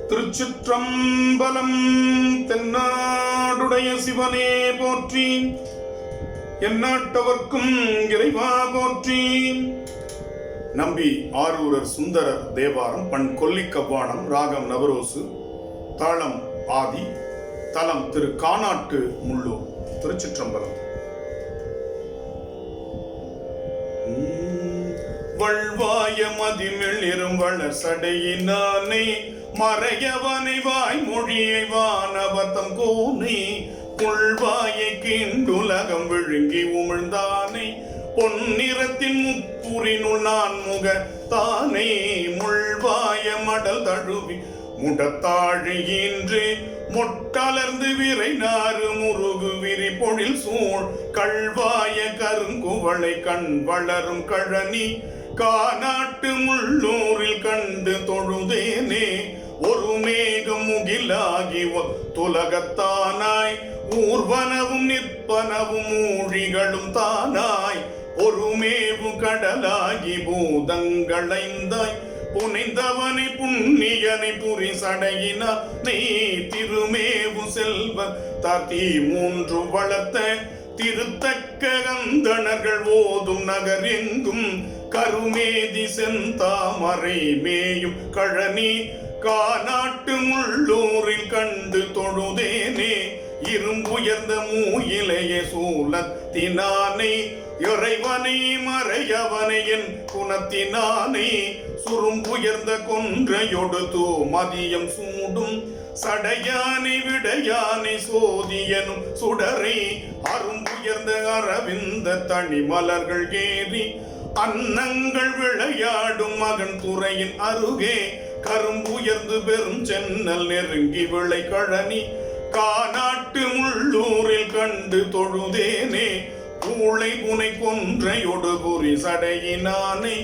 திருச்சிற்றம்பலம். தென்னாடுடைய சிவனே போற்றி, எந்நாட்டவர்க்கும் இறைவா போற்றி. நம்பி ஆரூரர் சுந்தரர் தேவாரம். பண் கொல்லிக்கவ்வானம். ராகம் நவரோசு. தாளம் ஆதி. தலம் திரு கானாட்டு முள்ளூர். திருச்சிற்றம்பலம். வள்வாய மதிமிளிரும் வளர் சடையினானே, மறையவனை வாய்மொழியை வானவத்தம் கோனே, உள்வாயை கீண்டுலகம் விழுங்கி உமிழ்ந்தானே, பொன்னிறத்தின் முப்புரினுள் நான் முகத்தானே, முள்வாய மடல் தழுவி முடத்தாழியின்றே, மொட்டலர்ந்து விரை நாறு முருகு விரி பொழில் சூழ் கள்வாய கருங்குவளை கண் வளரும் கழனி, கானாட்டு முள்ளூரில் கண்டு தொழுதேனே, ஒரு மேகம் முகிலாகி துலகத்தானாய், ஊர்வனவும் நிற்பனவும் ஊழிகளும் தானாய், ஒருமேவு கடலாகி பூதங்களைந்தாய், புனைந்தவனை புண்ணியனை புரி சடையினானே, திருமேவு செல்வ தாத்தி மூன்று வளர்த்த திருத்தக்க கந்தணர்கள் ஓதும் நகர் எங்கும், கருமேதி செந்தாமரை மேயும் கழனி, கானாட்டு முள்ளூரில் கண்டு தொழுதேனே, இரும்புயர்ந்த மூயிலைய சூலத்தினானே, இறைவனை மறையவனை என் குணத்தினானே, சுரும்புயர்ந்த கொன்றையொடு மதியம் சூடும் சடையானை விடையானை சோதியனும் சுடரை, அரும்புயர்ந்த அரவிந்த தனி மலர்கள் ஏறி அன்னங்கள் விளையாடும் மகன் துறையின் அருகே, கரும்புயர்ந்து பெரும் சென்னல் நெருங்கி விளை கழனி, கானாட்டு முள்ளூரில் கண்டு தொழுதேனே, பூளை புனை கொன்றையொடு புரி சடையினானே,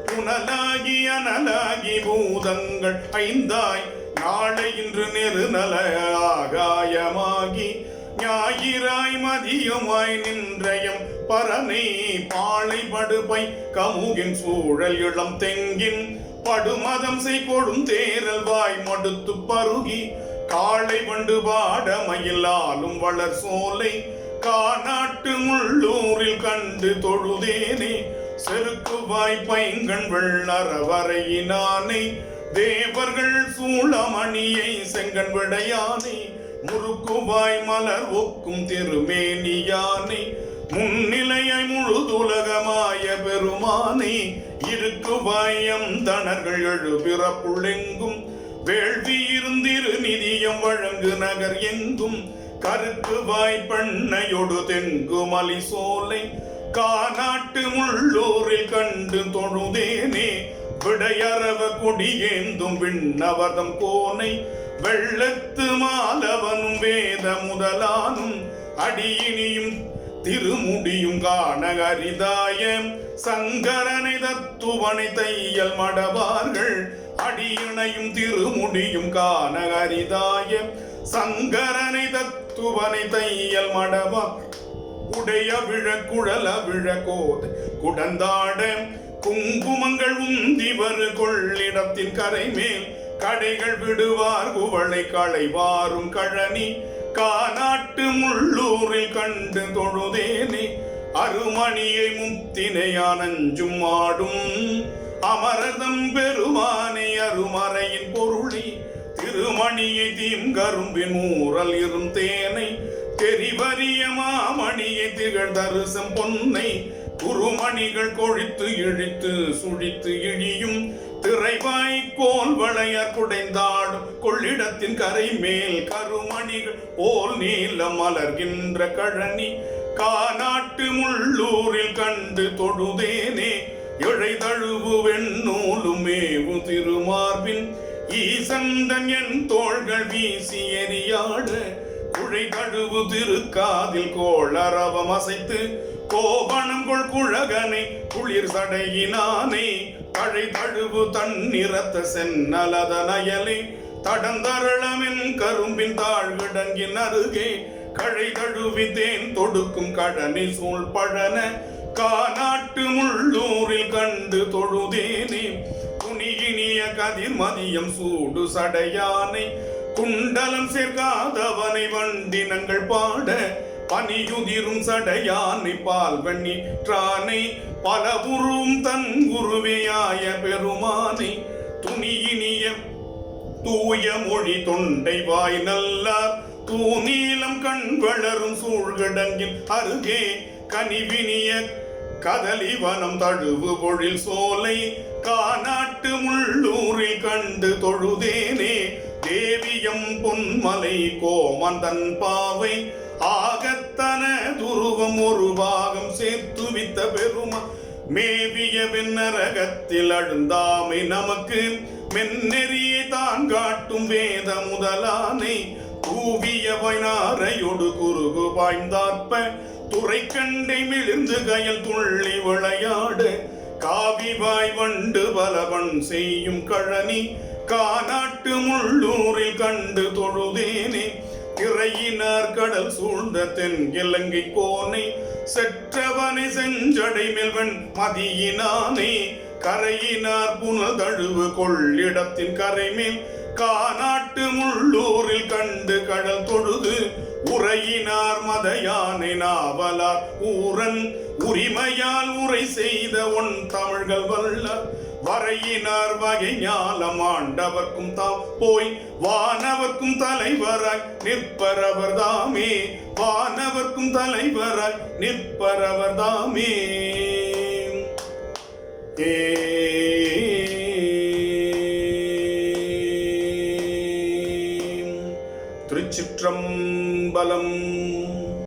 புனலாகி அனலாகி பூதங்கள் ஐந்தாய், நாளை இன்று நெருநல ஆகாயமாகி, ஞாயிறாய் மதியமாய் நின்றயம் பரனை, பாளை படுபை கமுகின் சூழல் இளம் தெங்கின் படுமதம் செய் கொடும் தேரல் வாய் மடுத்து பருகி, காளை வண்டு பாட மயிலாலும் வளர் சோலை, கானாட்டு முள்ளூரில் கண்டு தொழுதேனே, செருக்கு வாய் பைங்கண் வெள்ளறவரையினானே, தேவர்கள் சூளமணியை செங்கண் விடையானே, முறுக்குவாய் மலர் ஒக்கும் திருமேனியானே, முன்னிலையாய் முழுதுலகமாய பெருமானே, இருக்குவாயம் தணர்கள் எழுபிறப்புள்ளெங்கும், வேள்வி இருந்திரு நிதியம் வழங்கு நகர் எங்கும், கருக்கு வாய் பெண்ணையொடு தெங்கு மலி சோலை, கானாட்டு முள்ளூரில் கண்டு தொழுதேனே, விடையறவ கொடியேந்தும் விண்ணவதம் கோனை, வெள்ளத்து மாலவனும் வேத முதலானும் அடியினியும் திருமுடியும் காண அரிதாய, சங்கரனை தத்துவனை தையல் மடவார்கள் அடியினையும் திருமுடியும் காண அரிதாய, சங்கரனை தத்துவனை தையல் மடவா உடைய விழ குழல விழ கோது குடந்தாட, குங்குமங்கள் உந்திவரு கொள்ளிடத்தின் கரைமேல் கடைகள் விடுவார் குவளை களைவாரும் கழனி, கானாட்டு முள்ளூரில் கண்டு தொழுதேனே, அருமணியை முத்தினையானஞ்சும் ஆடும் அமரதம் பெருமானை, அருமறையின் பொருளை திருமணியை தீம்கரும்பின் மூரல் இரும் தேனை, தெரிவரிய மாமணியை திகழ் தரிசம் பொன்னை, குருமணிகள் கொழித்து இழித்து சுழித்து இழியும் திரைவாய் கோல் வளையர் குடைந்தாடும் கொள்ளிடத்தின் கரை மேல், கருமணிகள் போல் நீலம் மலர்கின்ற கழனி, கானாட்டு முள்ளூரில் கண்டு தொழுதேனே, இழை தழுவு வெண்ணூலும் மேவு திருமார்பின் ஈசந்தன் என் தோள்கள் வீசி எரியாட, குழை தழுவு திருக்காதில் கோளரவம் அசைத்து கோபணம் கொள் குழகனை குளிர் சடையினானே, தழை தழுவு தன்னிறத்த சென்னலத நயலை, தடந்தரளமென் கரும்பின் தாழ்விடங்கின் அருகே, கழை தழுவி தேன் தொடுக்கும் கடனை சூழ் பழன, கானாட்டு முள்ளூரில் கண்டு தொழுதேனே, துணிய துணியினிய கதிர் மதியம் சூடு சடையானை குண்டலம் சேர்க்காதவனை வண்டினங்கள் பாட பனியுதிரும் சடையானை பால் வெண்ணிற்றானை பலவுறும் தன் குருவையாய பெருமானை துணியினிய தூய மொழி தொண்டை வாய் நல்லார் தூநீலம் கண் வளரும் சூழ்கிடங்கின் அருகே கனிவினிய கதலி வனம் தழுவு பொழில் சோலை காநாட்டு முள்ளூரில் கண்டு தொழுதேனே தேவியம் பொன்மலை கோமந்தன் பாவை ஆகத்தன துருவம் ஒரு பாகம் சேர்த்து வித்த பெருமா மேவிய வெண்ணரகத்தில் அழுந்தாமை நமக்கு மென்னெறியை தான் காட்டும் வேத முதலானை கூவிய வைனாரையொடு குறுகு பாய்ந்தாற்ப துறை கண்டை மிளிர்ந்து கயல் துள்ளி விளையாடு காவிவாய் வண்டு பலவன் செய்யும் கழனி காநாட்டு முள்ளூரில் கண்டு தொழுதேனே திரையினார் கடல் சூழ்ந்த தென் இலங்கை கோனை செற்றவனை செஞ்சடை மேல்வன் மதியினானே கரையினார் புனல் தழுவு கொள்ளிடத்தின் கரைமேல் காநாட்டு முள்ளூரில் கண்டு கடல் தொழுது உரையினார் மதையானை நாவலார் ஊரன் உரிமையால் உரை செய்த ஒன் தமிழ்கள் வல்லார் வரையினார் வகை ஞாலம் ஆண்டவர்க்கும் தாம் போய் வானவர்க்கும் தலைவராய் நிற்பரவர் தாமே வானவர்க்கும் தலைவராய் நிற்பரவர் தாமே.